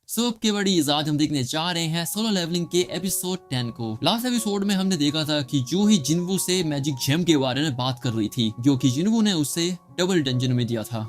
सब के बड़ी आज हम देखने जा रहे हैं सोलो लेवलिंग के एपिसोड 10 को। लास्ट एपिसोड में हमने देखा था कि जू ही जिन्वू से मैजिक जेम के बारे में बात कर रही थी, जो कि जिन्वू ने उससे डबल डंजन में दिया था।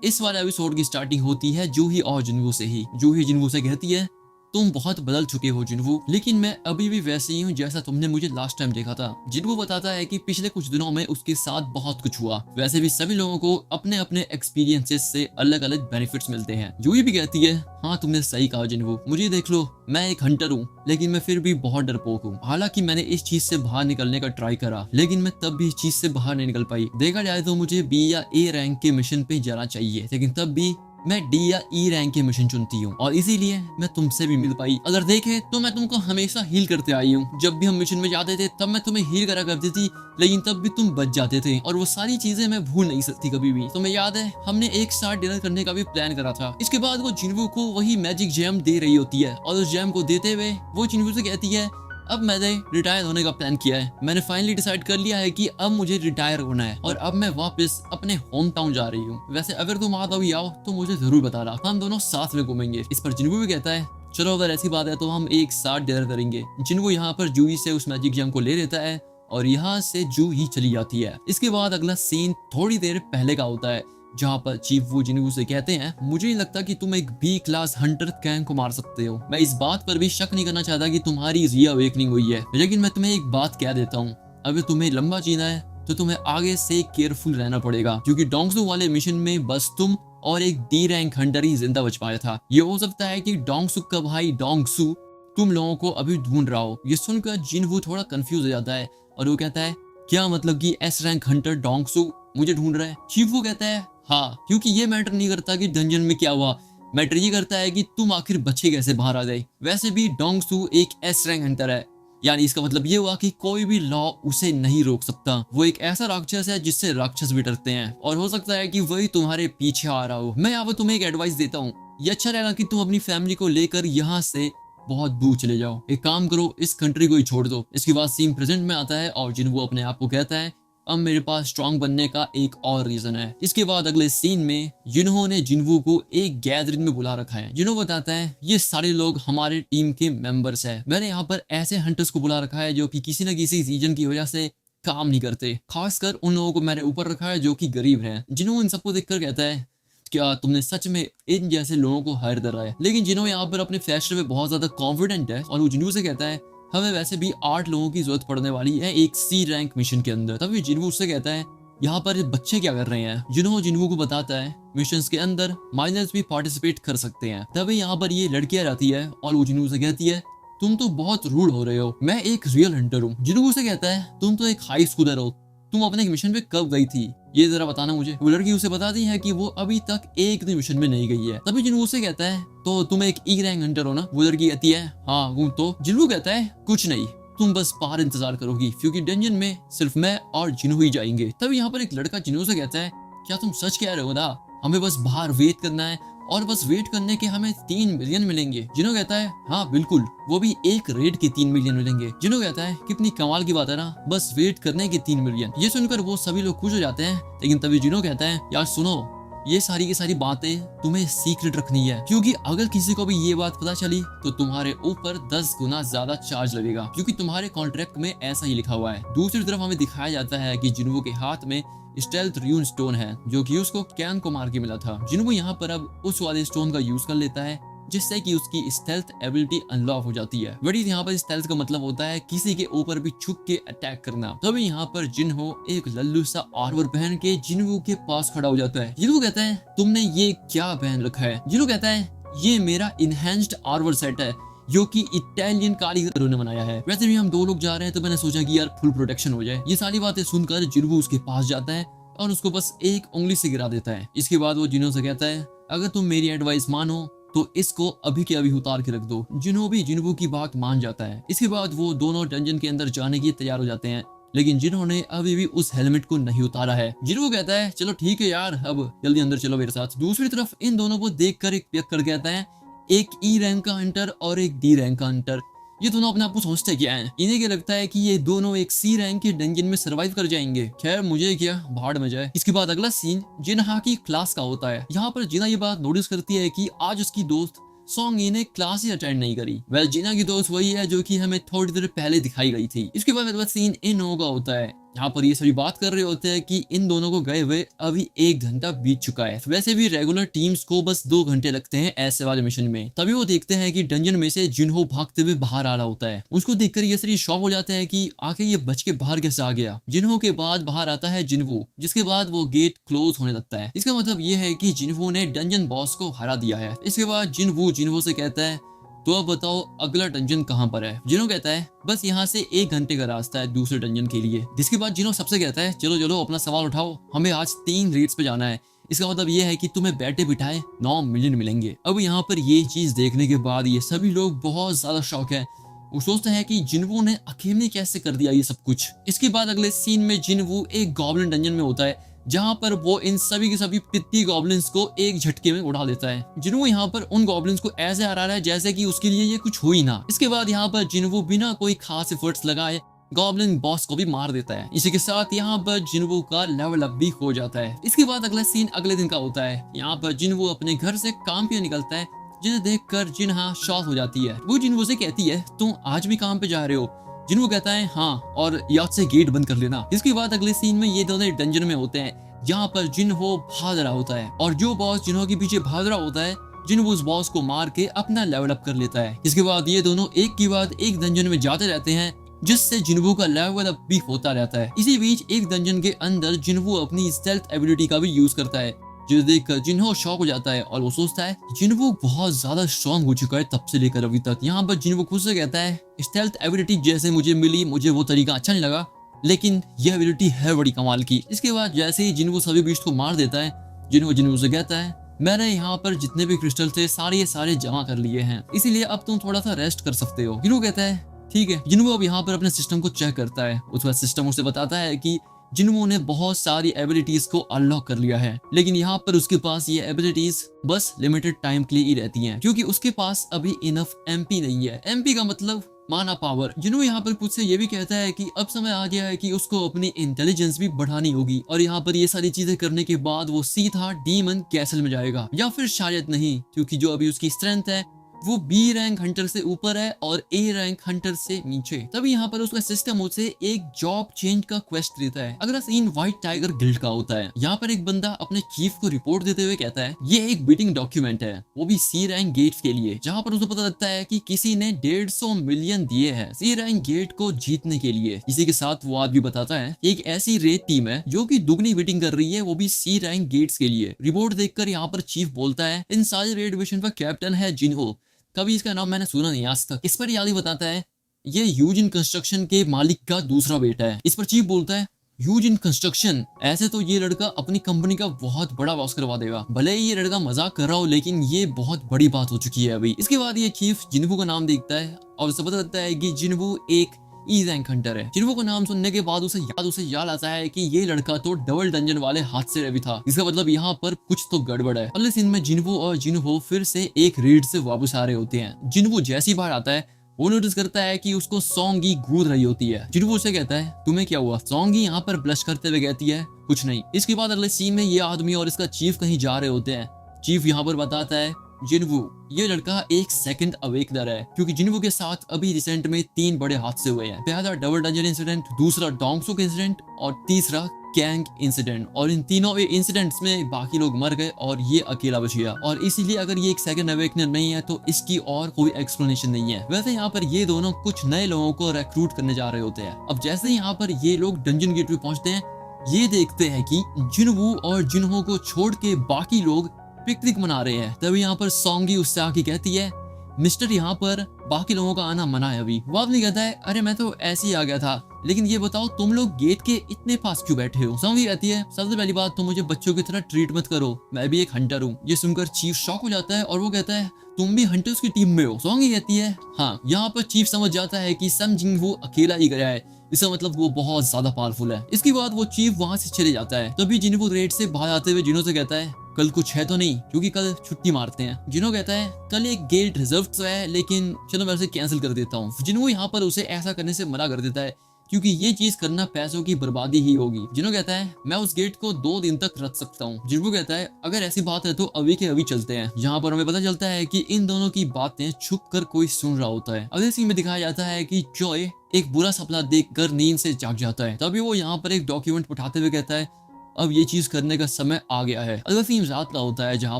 इस वाले एपिसोड की स्टार्टिंग होती है जूही और जिन्वू से ही। जूही जिन्वू से कहती है, तुम बहुत बदल चुके हो जिन्वू, लेकिन मैं अभी भी वैसे ही हूँ जैसा तुमने मुझे लास्ट टाइम देखा था। जिन्वू बताता है कि पिछले कुछ दिनों में उसके साथ बहुत कुछ हुआ। वैसे भी सभी लोगों को अपने अपने एक्सपीरियंसेस से अलग अलग बेनिफिट्स मिलते हैं। जूही भी कहती है, हाँ तुमने सही कहा जिन्वू, मुझे देख लो, मैं एक हंटर हूँ, लेकिन मैं फिर भी बहुत डरपोक हूँ। हालांकि मैंने इस चीज से बाहर निकलने का ट्राई करा, लेकिन मैं तब भी इस चीज से बाहर नहीं निकल पाई। देखा जाए तो मुझे बी या ए रैंक के मिशन पे जाना चाहिए, लेकिन तब भी मैं डी या ई रैंक के मिशन चुनती हूँ, और इसीलिए मैं तुमसे भी मिल पाई। अगर देखे तो मैं तुमको हमेशा हील करते आई हूँ। जब भी हम मिशन में जाते थे तब मैं तुम्हें हील करा करती थी, लेकिन तब भी तुम बच जाते थे, और वो सारी चीजें मैं भूल नहीं सकती कभी भी। तुम्हें याद है हमने एक साथ डिनर करने का भी प्लान करा था। इसके बाद वो जिन्वू को वही मैजिक जेम दे रही होती है, और उस जेम को देते हुए वो जिन्वू से कहती है, अब मैंने रिटायर होने का प्लान किया है। मैंने फाइनली डिसाइड कर लिया है कि अब मुझे रिटायर होना है, और अब मैं वापस अपने होम टाउन जा रही हूँ। वैसे अगर तुम आज अभी आओ तो मुझे जरूर बताना, हम दोनों साथ में घूमेंगे। इस पर जिन्वू भी कहता है, चलो अगर ऐसी बात है तो हम एक साथ डिनर करेंगे। जिन्वू यहाँ पर जूही से उस मैजिक जेम को ले लेता है, और यहाँ से जू ही चली जाती है। इसके बाद अगला सीन थोड़ी देर पहले का होता है, जहाँ पर चीफ वो जिन्वू से कहते हैं, मुझे नहीं लगता कि तुम एक बी क्लास हंटर कैंग को मार सकते हो। मैं इस बात पर भी शक नहीं करना चाहता कि तुम्हारी री-अवेकनिंग हुई है, लेकिन मैं तुम्हें एक बात कह देता हूँ, अगर तुम्हें लंबा जीना है तो तुम्हें आगे से केयरफुल रहना पड़ेगा, क्योंकि डोंगसू वाले मिशन में बस तुम और एक डी रैंक हंटर ही जिंदा बच पाया था। ये हो सकता है कि डोंगसू का भाई डोंगसू तुम लोगों को अभी ढूंढ रहा हो। ये सुनकर जिन्वू थोड़ा कंफ्यूज हो जाता है, और वो कहता है, क्या मतलब कि एस रैंक हंटर डोंगसू मुझे ढूंढ रहा है? चीफू कहता है, हाँ, क्योंकि ये मैटर नहीं करता कि डंजन में क्या हुआ, मैटर ये करता है कि तुम आखिर बचे कैसे बाहर आ गए। वैसे भी डोंगसू एक एस रैंक हंटर है, यानी इसका मतलब ये हुआ कि कोई भी लॉ उसे नहीं रोक सकता। वो एक ऐसा राक्षस है जिससे राक्षस भी डरते हैं, और हो सकता है कि वही तुम्हारे पीछे आ रहा हो। मैं यहाँ पर तुम्हें एक एडवाइस देता हूँ, ये अच्छा रहेगा कि तुम अपनी फैमिली को लेकर यहाँ से बहुत दूर चले जाओ। एक काम करो, इस कंट्री को ही छोड़ दो। इसके बाद सीन प्रेजेंट में आता है, और जिन्वू अपने आप को कहता है, अब मेरे पास स्ट्रांग बनने का एक और रीजन है। इसके बाद अगले सीन में युनहो ने जिन्वू को एक गैदरिंग में बुला रखा है। युनहो बताता है, ये सारे लोग हमारे टीम के मेंबर्स हैं। मैंने यहाँ पर ऐसे हंटर्स को बुला रखा है जो कि किसी न किसी रीजन की वजह से काम नहीं करते। खासकर उन लोगों को मैंने ऊपर रखा है जो कि गरीब हैं। जिन्हो इन सबको देखकर कहता है, क्या तुमने सच में इन जैसे लोगों को हायर करा है? लेकिन जिन्हो यहाँ पर अपने फैसले में बहुत ज्यादा कॉन्फिडेंट है, और वो जिन्वू से कहता है, हमें वैसे भी 8 लोगों की जरूरत पड़ने वाली है एक सी रैंक मिशन के अंदर। तभी जिन्वू उससे कहता है, यहाँ पर बच्चे क्या कर रहे हैं? जिन्वू को बताता है, मिशंस के अंदर माइनर्स भी पार्टिसिपेट कर सकते हैं। तभी यहाँ पर ये लड़कियां जाती है, और वो जिन्वू से कहती है, तुम तो बहुत रूड हो रहे हो, मैं एक रियल हंटर हूँ। जिन्वू से कहता है, तुम तो एक हाई स्कूलर हो, तुम अपने मिशन पे कब गई थी, ये जरा बताना मुझे। वो लड़की उसे बताती है कि वो अभी तक एक भी मिशन में नहीं गई है। तभी जिन्वू से कहता है, तो तुम एक ई रैंक हंटर हो ना? वो लड़की कहती है, हाँ हूँ। तो जिन्वू कहता है, कुछ नहीं, तुम बस बाहर इंतजार करोगी, क्योंकि डंजन में सिर्फ मैं और जिन्वू ही जाएंगे। तभी यहाँ पर एक लड़का जिन्वू से कहता है, क्या तुम सच कह रहे हो ना? हमें बस बाहर वेट करना है, और बस वेट करने के हमें 3 मिलियन मिलेंगे। जिन्हो कहता है, हाँ बिल्कुल, वो भी एक रेड के 3 मिलियन मिलेंगे। जिन्हो कहता है, कितनी कमाल की बात है ना, बस वेट करने के 3 मिलियन। ये सुनकर वो सभी लोग खुश हो जाते हैं, लेकिन तभी जिन्हो कहता है, यार सुनो, ये सारी की सारी बातें तुम्हें सीक्रेट रखनी है, क्योंकि अगर किसी को भी ये बात पता चली तो तुम्हारे ऊपर 10 गुना ज्यादा चार्ज लगेगा, क्योंकि तुम्हारे कॉन्ट्रैक्ट में ऐसा ही लिखा हुआ है। दूसरी तरफ हमें दिखाया जाता है कि जिन्वू के हाथ में स्टेल्थ रून स्टोन है, जो कि उसको कैन को मार के मिला था। जिन्वू यहाँ पर अब उस वाले स्टोन का यूज कर लेता है, जिससे कि उसकी स्टेल्थ एबिलिटी अनलॉक हो जाती है। बट यहाँ पर स्टेल्थ का मतलब होता है किसी के ऊपर भी छुप के अटैक करना। तभी यहाँ पर जिन्हो एक लल्लू सा आर्मर पहन के जिन्वू के पास खड़ा हो जाता है। जिन्वू कहता है, तुमने ये क्या पहन रखा है? जिन्वू कहता है, ये मेरा इनहेंस्ड आर्मर सेट है, जो कि इटालियन कारीगरों ने बनाया है। वैसे भी हम 2 लोग जा रहे हैं, तो मैंने सोचा कि यार फुल प्रोटेक्शन हो जाए। ये सारी बातें सुनकर जिन्वू उसके पास जाता है, और उसको बस एक उंगली से गिरा देता है। इसके बाद वो जिन्हो से कहता है, अगर तुम मेरी एडवाइस मानो तो इसको अभी के अभी उतार के रख दो। जिन्हो भी जिन्वू की बात मान जाता है। इसके बाद वो दोनों डंजन के अंदर जाने के तैयार हो जाते हैं, लेकिन जिन्हो ने अभी भी उस हेलमेट को नहीं उतारा है। जिन्वू कहता है, चलो ठीक है यार, अब जल्दी अंदर चलो मेरे साथ। दूसरी तरफ इन दोनों को देखकर एक पियक्कड़ कहता है, एक ई रैंक का हंटर और एक डी रैंक का हंटर, ये दोनों अपने आप को सोचते क्या है? इन्हें क्या लगता है कि ये दोनों एक सी रैंक के डंजन में सरवाइव कर जाएंगे? खैर मुझे क्या, भाड़ में जाए। इसके बाद अगला सीन जिन्हा की क्लास का होता है। यहाँ पर जिन्हा ये बात नोटिस करती है कि आज उसकी दोस्त सॉन्गी ने क्लास ही अटेंड नहीं करी। वेल जीना की दोस्त वही है जो कि हमें थोड़ी देर पहले दिखाई गई थी। इसके बाद मेरे पास सीन इन होगा होता है, यहाँ पर ये सभी बात कर रहे होते हैं कि इन दोनों को गए हुए अभी 1 घंटा बीत चुका है। वैसे भी रेगुलर टीम्स को बस 2 घंटे लगते हैं ऐसे वाले मिशन में। तभी वो देखते हैं कि डंजन में से जिन्हो भागते हुए बाहर आ रहा होता है। उसको देखकर ये सभी शॉक हो जाते हैं कि आखिर ये बच के बाहर कैसे आ गया। जिन्हो के बाद बाहर आता है जिन्वो, जिसके बाद वो गेट क्लोज होने लगता है। इसका मतलब ये है कि जिन्हो ने डंजन बॉस को हरा दिया है। इसके बाद जिन्हो से कहता है तो अब बताओ अगला डंजन कहाँ पर है। जिन्हो कहता है बस यहाँ से 1 घंटे का रास्ता है दूसरे डंजन के लिए। जिसके बाद जिन्हो सबसे कहता है चलो चलो अपना सवाल उठाओ, हमें आज 3 रेड्स पे जाना है। इसका मतलब ये है कि तुम्हें बैठे बिठाए 9 मिलियन मिलेंगे। अब यहाँ पर ये चीज देखने के बाद ये सभी लोग बहुत ज्यादा शौक है। वो सोचते हैं कि जिन्वो ने अकेले कैसे कर दिया ये सब कुछ। इसके बाद अगले सीन में जिन्वो एक गॉब्लिन डंजन में होता है जहां पर वो इन सभी के सभी पित्ती गॉब्लिन्स को एक झटके में उड़ा देता है। जिन्वो यहाँ पर उन गॉब्लिन्स को ऐसे हरा रहा है जैसे कि उसके लिए ये कुछ हुई ना। इसके बाद यहाँ पर जिन्वो बिना कोई खास एफर्ट्स लगाए गॉब्लिन बॉस को भी मार देता है। इसी के साथ यहाँ पर जिन्वो का लेवल अप भी हो जाता है। इसके बाद अगला सीन अगले दिन का होता है। यहाँ पर जिन्वो अपने घर से काम पे निकलता है, जिसे देखकर जिन्हा शॉक हो जाती है। वो जिन्वो से कहती है तुम आज भी काम पे जा रहे हो। जिन्वो कहता है हाँ, और याद से गेट बंद कर लेना। इसके बाद अगले सीन में ये दोनों डंजन में होते हैं जहाँ पर जिन्हो भाग रहा होता है और जो बॉस जिन्हो के पीछे भाग रहा होता है जिन्हो उस बॉस को मार के अपना लेवल अप कर लेता है। इसके बाद ये दोनों एक के बाद एक डंजन में जाते रहते हैं जिससे जिन्हो का लेवल अप भी होता रहता है। इसी बीच एक डंजन के अंदर जिन्हो अपनी स्टेल्थ एबिलिटी का भी यूज करता है, जिसे देखकर जिन्हो शॉक हो जाता है और वो सोचता है जिन्हो बहुत ज्यादा स्ट्रॉन्ग हो चुका है तब से लेकर अभी तक। यहाँ पर जिन्हो खुद से कहता है स्टेल्थ एबिलिटी जैसे मुझे मिली मुझे वो तरीका अच्छा नहीं लगा, लेकिन यह एबिलिटी है बड़ी कमाल की। इसके बाद जैसे ही जिन्हो सभी बीस्ट को मार देता है जिन्हो से कहता है मैंने यहाँ पर जितने भी क्रिस्टल थे सारे जमा कर लिए हैं, इसीलिए अब तुम थोड़ा सा रेस्ट कर सकते हो। जिन्हो कहता है ठीक है। जिन्हो अब यहाँ पर अपने सिस्टम को चेक करता है। उसके बाद सिस्टम उसे बताता है कि जिन्हो ने बहुत सारी एबिलिटीज को अनलॉक कर लिया है, लेकिन यहाँ पर उसके पास ये एबिलिटीज बस लिमिटेड टाइम के लिए ही रहती हैं क्योंकि उसके पास अभी इनफ एमपी नहीं है। एमपी का मतलब माना पावर। जिन्हो यहाँ पर खुद से ये भी कहता है कि अब समय आ गया है कि उसको अपनी इंटेलिजेंस भी बढ़ानी होगी और यहाँ पर ये सारी चीजें करने के बाद वो सीधा डीमन कैसल में जाएगा, या फिर शायद नहीं, क्योंकि जो अभी उसकी स्ट्रेंथ है वो बी रैंक हंटर से ऊपर है और ए रैंक हंटर से नीचे। तभी यहाँ पर उसका सिस्टम उसे एक जॉब चेंज का क्वेस्ट देता है। अगला सीन व्हाइट टाइगर गिल्ड का होता है। यहाँ पर एक बंदा अपने चीफ को रिपोर्ट देते हुए कहता है ये एक बीटिंग डॉक्यूमेंट है, वो भी सी रैंक गेट्स के लिए, जहाँ पर उसे पता लगता है कि किसी ने 150 मिलियन दिए हैं सी रैंक गेट को जीतने के लिए। इसी के साथ वो आदमी बताता है एक ऐसी रेड टीम है जो कि दुगनी बीटिंग कर रही है, वो भी सी रैंक गेट्स के लिए। रिपोर्ट देखकर यहाँ पर चीफ बोलता है इन सारे रेड मिशन का कैप्टन है जिन्हो, कभी इसका नाम मैंने सुना नहीं आज तक। इस पर याद बताता है ये यूजिन कंस्ट्रक्शन के मालिक का दूसरा बेटा है। इस पर चीफ बोलता है यूजिन कंस्ट्रक्शन, ऐसे तो ये लड़का अपनी कंपनी का बहुत बड़ा लॉस करवा देगा। भले ही ये लड़का मजाक कर रहा हो लेकिन ये बहुत बड़ी बात हो चुकी है अभी। इसके बाद ये चीफ जिन्हो का नाम देखता है और उसे पता लगता है कि जिन्हो एक ई रैंक हंटर है। जिन्हो का नाम सुनने के बाद उसे याद आता है कि ये लड़का तो डबल डंजन वाले हादसे में भी था। इसका मतलब यहाँ पर कुछ तो गड़बड़ है। अगले सीन में जिन्हो और जिन्हो फिर से एक रेड से वापस आ रहे होते हैं। जिन्हो जैसी बाहर आता है वो नोटिस करता है कि उसको सॉन्गी घूर रही होती है। जिन्हो उसे कहता है तुम्हें क्या हुआ। सॉन्गी यहाँ पर ब्लश करते हुए कहती है कुछ नहीं। इसके बाद अगले सीन में ये आदमी और इसका चीफ कहीं जा रहे होते हैं। चीफ यहाँ पर बताता है जिन्हो ये लड़का एक सेकंड अवेकनर है, क्योंकि जिन्हो के साथ अभी रिसेंट में 3 बड़े हादसे हुए हैं। पहला डबल डंजन इंसिडेंट, दूसरा डोंगसुक इंसिडेंट और तीसरा कैंग इंसिडेंट। और इन तीनों इंसिडेंट्स में बाकी लोग मर गए और ये अकेला बच गया। और इसीलिए अगर ये एक सेकंड अवेकनर नहीं है तो इसकी और कोई एक्सप्लेनेशन नहीं है। वैसे यहाँ पर ये दोनों कुछ नए लोगों को रिक्रूट करने जा रहे होते हैं। अब जैसे यहाँ पर ये लोग डंजन गेट पे पहुंचते हैं, ये देखते हैं कि जिन्हो और जिन्हो को छोड़ के बाकी लोग पिकनिक मना रहे हैं। तभी यहाँ पर सॉन्गी उससे आके कहती है मिस्टर यहाँ पर बाकी लोगों का आना मना है अभी। वो आदमी कहता है अरे मैं तो ऐसे ही आ गया था, लेकिन ये बताओ तुम लोग गेट के इतने पास क्यों बैठे हो। सॉन्गी कहती है सबसे पहली बात तो मुझे बच्चों की तरह ट्रीट मत करो, मैं भी एक हंटर हूँ। ये सुनकर चीफ शॉक हो जाता है और वो कहता है तुम भी हंटर्स की टीम में हो। सॉन्गी कहती है हाँ। यहाँ पर चीफ समझ जाता है कि सम जिन्हो अकेला ही गया है, इसका मतलब वो बहुत ज्यादा पावरफुल है। इसके बाद वो चीफ वहां से चले जाता है। तभी जिन्हो रेड से बाहर आते हुए जिन्हो से कहता है कल कुछ है तो नहीं, क्योंकि कल छुट्टी मारते हैं। जिन्हो कहता है कल एक गेट रिजर्व तो है, लेकिन चलो मैं उसे कैंसिल कर देता हूँ। जिन्हो यहाँ पर उसे ऐसा करने से मना कर देता है क्योंकि ये चीज करना पैसों की बर्बादी ही होगी। जिन्हों कहता है मैं उस गेट को 2 दिन तक रख सकता हूँ। जिन्हों कहता है अगर ऐसी बात है तो अभी के अभी चलते हैं। यहाँ पर हमें पता चलता है कि इन दोनों की बातें छुप कर कोई सुन रहा होता है। अगले सीन में दिखाया जाता है कि जॉय एक बुरा सपना देखकर नींद से जाग जाता है। तभी वो यहाँ पर एक डॉक्यूमेंट उठाते हुए कहता है अब ये चीज करने का समय आ गया है। अगला सीन रात का होता है जहाँ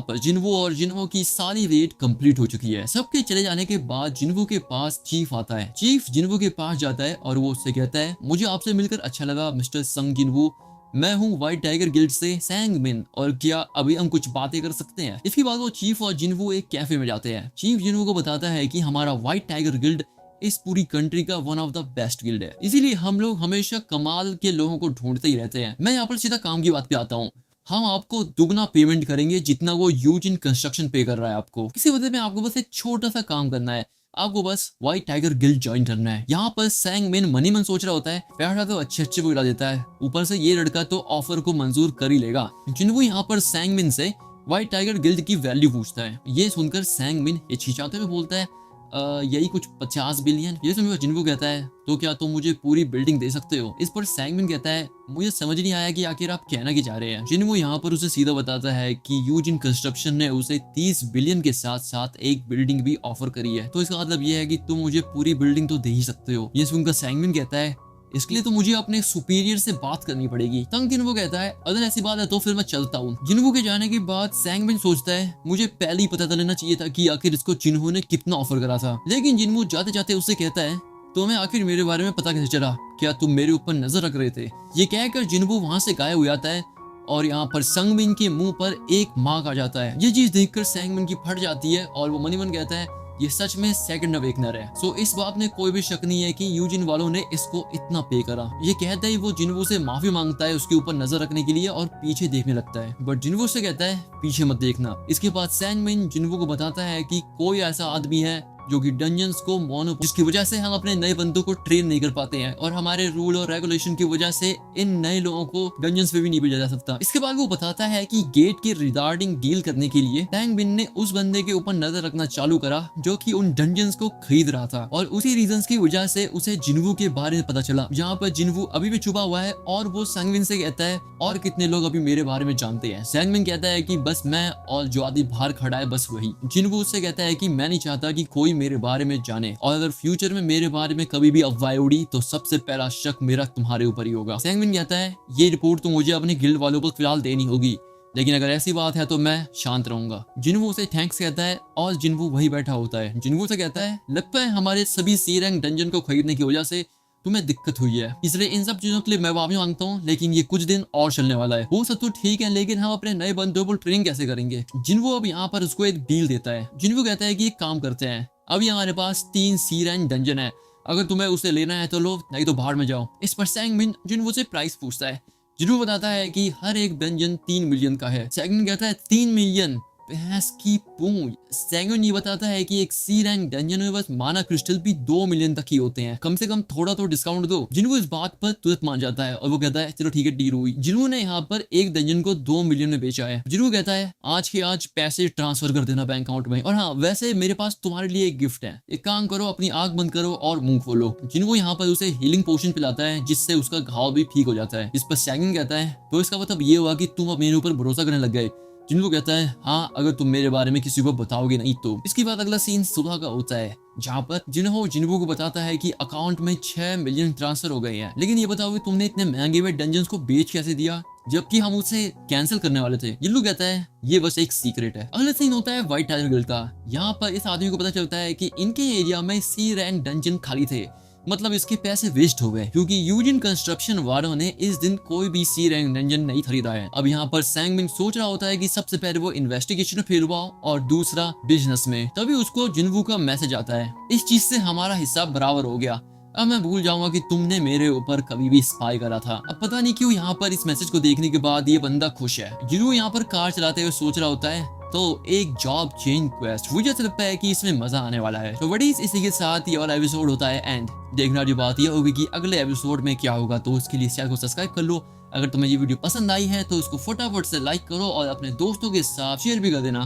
पर जिन्वो और जिन्वो की सारी रेड कंप्लीट हो चुकी है। सबके चले जाने के बाद जिन्वो के पास चीफ आता है। चीफ जिन्वो के पास जाता है और वो उससे कहता है मुझे आपसे मिलकर अच्छा लगा मिस्टर संग जिन्वो। मैं हूँ व्हाइट टाइगर गिल्ड से सैंग मिन, और क्या अभी हम कुछ बातें कर सकते हैं। इसके बाद वो चीफ और जिन्वो एक कैफे में जाते हैं। चीफ जिन्वो को बताता है कि हमारा व्हाइट टाइगर गिल्ड इस पूरी कंट्री का one of the best guild है, इसीलिए हम लोग हमेशा कमाल के लोगों को ढूंढते ही रहते हैं। मैं यहाँ पर सीधा काम की बात पे आता हूँ। हम आपको दुगना पेमेंट करेंगे जितना वो यूजिन कंस्ट्रक्शन पे कर रहा है आपको। किसी वजह में आपको बस एक छोटा सा काम करना है, आपको bus white tiger guild join करना है। यहाँ पर सैंग मेन मनी मन सोच रहा होता है, पैसा तो अच्छे बुला देता है, ऊपर से ये लड़का तो ऑफर को मंजूर कर ही लेगा। जिन्हों यहाँ पर सैंग मिन से व्हाइट टाइगर गिल्ड की वैल्यू पूछता है। ये सुनकर सैंग मिन हिचकिचाते हुए बोलता है यही कुछ 50 बिलियन। ये सुनकर जिन्वो कहता है तो क्या तुम मुझे पूरी बिल्डिंग दे सकते हो। इस पर सैंगमिन कहता है मुझे समझ नहीं आया कि आखिर आप कहना क्या चाह रहे हैं। जिन्वो यहाँ पर उसे सीधा बताता है कि यूजिन कंस्ट्रक्शन ने उसे 30 बिलियन के साथ साथ एक बिल्डिंग भी ऑफर करी है, तो इसका मतलब ये है कि तुम मुझे पूरी बिल्डिंग तो दे ही सकते हो। ये सुनकर सैंगमिन कहता है इसके लिए तो मुझे अपने सुपीरियर से बात करनी पड़ेगी। तंग जिन्वो कहता है अगर ऐसी बात है तो फिर मैं चलता हूँ। जिन्वो के जाने के बाद सैंगमिन सोचता है मुझे पहले ही पता चलना चाहिए था कि आखिर इसको जिन्हो ने कितना ऑफर करा था। लेकिन जिन्वो जाते जाते उससे कहता है तुम्हें आखिर मेरे बारे में पता कैसे चला, क्या तुम मेरे ऊपर नजर रख रहे थे। ये कहकर जिन्वो वहां से गायब हो जाता है और यहाँ पर संगमिन के मुंह पर एक मार्क आ जाता है। ये चीज देखकर सैंगमिन की फट जाती है और वो मनीमन कहता है ये सच में सेकंड अवेकनर है। सो इस बात में कोई भी शक नहीं है कि यूजिन वालों ने इसको इतना पे करा। ये कहता है वो जिन्वो से माफी मांगता है उसके ऊपर नजर रखने के लिए और पीछे देखने लगता है, बट जिन्वो से कहता है पीछे मत देखना। इसके बाद सैंगमिन जिन्वो को बताता है कि कोई ऐसा आदमी है जो कि डंजन्स को मोनो, जिसकी वजह से हम अपने नए बंदों को ट्रेन नहीं कर पाते हैं और हमारे रूल और रेगुलेशन की वजह से इन नए लोगों को डंजन्स पे भी नहीं भेजा जा सकता। इसके बाद वो बताता है कि गेट के रिगार्डिंग डील करने के लिए टैंग बिन ने उस बंदे के ऊपर नजर रखना चालू करा जो कि उन डंजन्स को खरीद रहा था और उसी रीजंस की वजह से उसे जिन्वो के बारे में पता चला। जहाँ पर जिन्वो अभी भी छुपा हुआ है और वो सैंगमिन से कहता है और कितने लोग अभी मेरे बारे में जानते हैं। सैंगमिन कहता है कि बस मैं और जो आदमी बाहर खड़ा है बस वही। जिन्वो उससे कहता है कि मैं नहीं चाहता कि कोई मेरे बारे में जाने और अगर फ्यूचर में मेरे बारे में कभी भी अफवाह उड़ी तो सबसे पहला शक मेरा तुम्हारे ऊपर ही होगा। सैंगमिन कहता है ये रिपोर्ट तो मुझे अपने गिल्ड वालों को फिलहाल देनी होगी, लेकिन अगर ऐसी बात है तो मैं शांत रहूंगा। जिन्वो उसे थैंक्स कहता है और जिन्वो वही बैठा होता है। जिन्वो से कहता है लगता है हमारे सभी सी रैंक डंजन को खरीदने की वजह से तुम्हें दिक्कत हुई है, इसलिए इन सब चीजों के लिए मैं माफी मांगता हूँ, लेकिन ये कुछ दिन और चलने वाला है। वो सब तो ठीक है, लेकिन हम अपने नए बंदों को ट्रेनिंग कैसे करेंगे। जिन्वो अब यहाँ पर उसको एक डील देता है। जिन्वो कहता है कि एक काम करते हैं, अभी हमारे पास 3 सी रैंक डंजन है, अगर तुम्हें उसे लेना है तो लो, नहीं तो बाहर में जाओ। इस पर सैंगमिन जिन्वो से प्राइस पूछता है। जिन्वो बताता है कि हर एक डंजन 3 मिलियन का है। सैंगमिन कहता है 3 मिलियन, भैंस की पूंछ। सैंगमिन ये बताता है कि एक सी रैंक डंजन में बस माना क्रिस्टल भी 2 मिलियन तक ही होते हैं, कम से कम थोड़ा तो डिस्काउंट दो। जिन्वो इस बात पर तुरंत मान जाता है और वो कहता है चलो ठीक है, डील हुई। जिन्वो ने यहाँ पर एक डंजन को 2 मिलियन में बेचा है। जिन्वो कहता है आज के आज पैसे ट्रांसफर कर देना बैंक अकाउंट में, और हाँ वैसे मेरे पास तुम्हारे लिए एक गिफ्ट है, एक काम करो अपनी आंख बंद करो और मुंह खोलो। जिन्वो यहाँ पर उसे हीलिंग पोशन पिलाता है जिससे उसका घाव भी ठीक हो जाता है। इस पर सैंगमिन कहता है तो इसका मतलब ये हुआ कि तुम अब मेरे ऊपर भरोसा करने लग गए। जिन्वो कहता है हाँ, अगर तुम मेरे बारे में किसी को बताओगे नहीं तो। इसके बाद अगला सीन सुबह का होता है जहाँ पर जिन्वो को बताता है कि अकाउंट में 6 मिलियन ट्रांसफर हो गए हैं, लेकिन ये बताओ तुमने इतने महंगे हुए डंजन्स को बेच कैसे दिया जबकि हम उसे कैंसिल करने वाले थे। जिन्वो कहता है ये बस एक सीक्रेट है। अगला सीन होता है व्हाइट टाइगर गिल्ड का। यहाँ पर इस आदमी को पता चलता है कि इनके एरिया में सी रैंक डंजन खाली थे, मतलब इसके पैसे वेस्ट हो गए क्योंकि यूजिन कंस्ट्रक्शन वालों ने इस दिन कोई भी सी रैंक डंजन नहीं खरीदा है। अब यहाँ पर सैंगमिन सोच रहा होता है कि सबसे पहले वो इन्वेस्टिगेशन में फेल हुआ और दूसरा बिजनेस में। तभी उसको जिन्वो का मैसेज आता है, इस चीज से हमारा हिस्सा बराबर हो गया, अब मैं भूल जाऊंगा कि तुमने मेरे ऊपर कभी भी स्पाई करा था। अब पता नहीं क्यों यहाँ पर इस मैसेज को देखने के बाद ये बंदा खुश है। जिन्वो यहाँ पर कार चलाते हुए सोच रहा होता है तो एक जॉब चेंज क्वेस्ट, मुझे ऐसा लगता है कि इसमें मजा आने वाला है। तो बडीज इसी के साथ ये वाला एपिसोड होता है एंड। देखना जो बात यह होगी कि अगले एपिसोड में क्या होगा, तो उसके लिए चैनल को सब्सक्राइब कर लो। अगर तुम्हें ये वीडियो पसंद आई है तो उसको फटाफट से लाइक करो और अपने दोस्तों के साथ शेयर भी कर देना।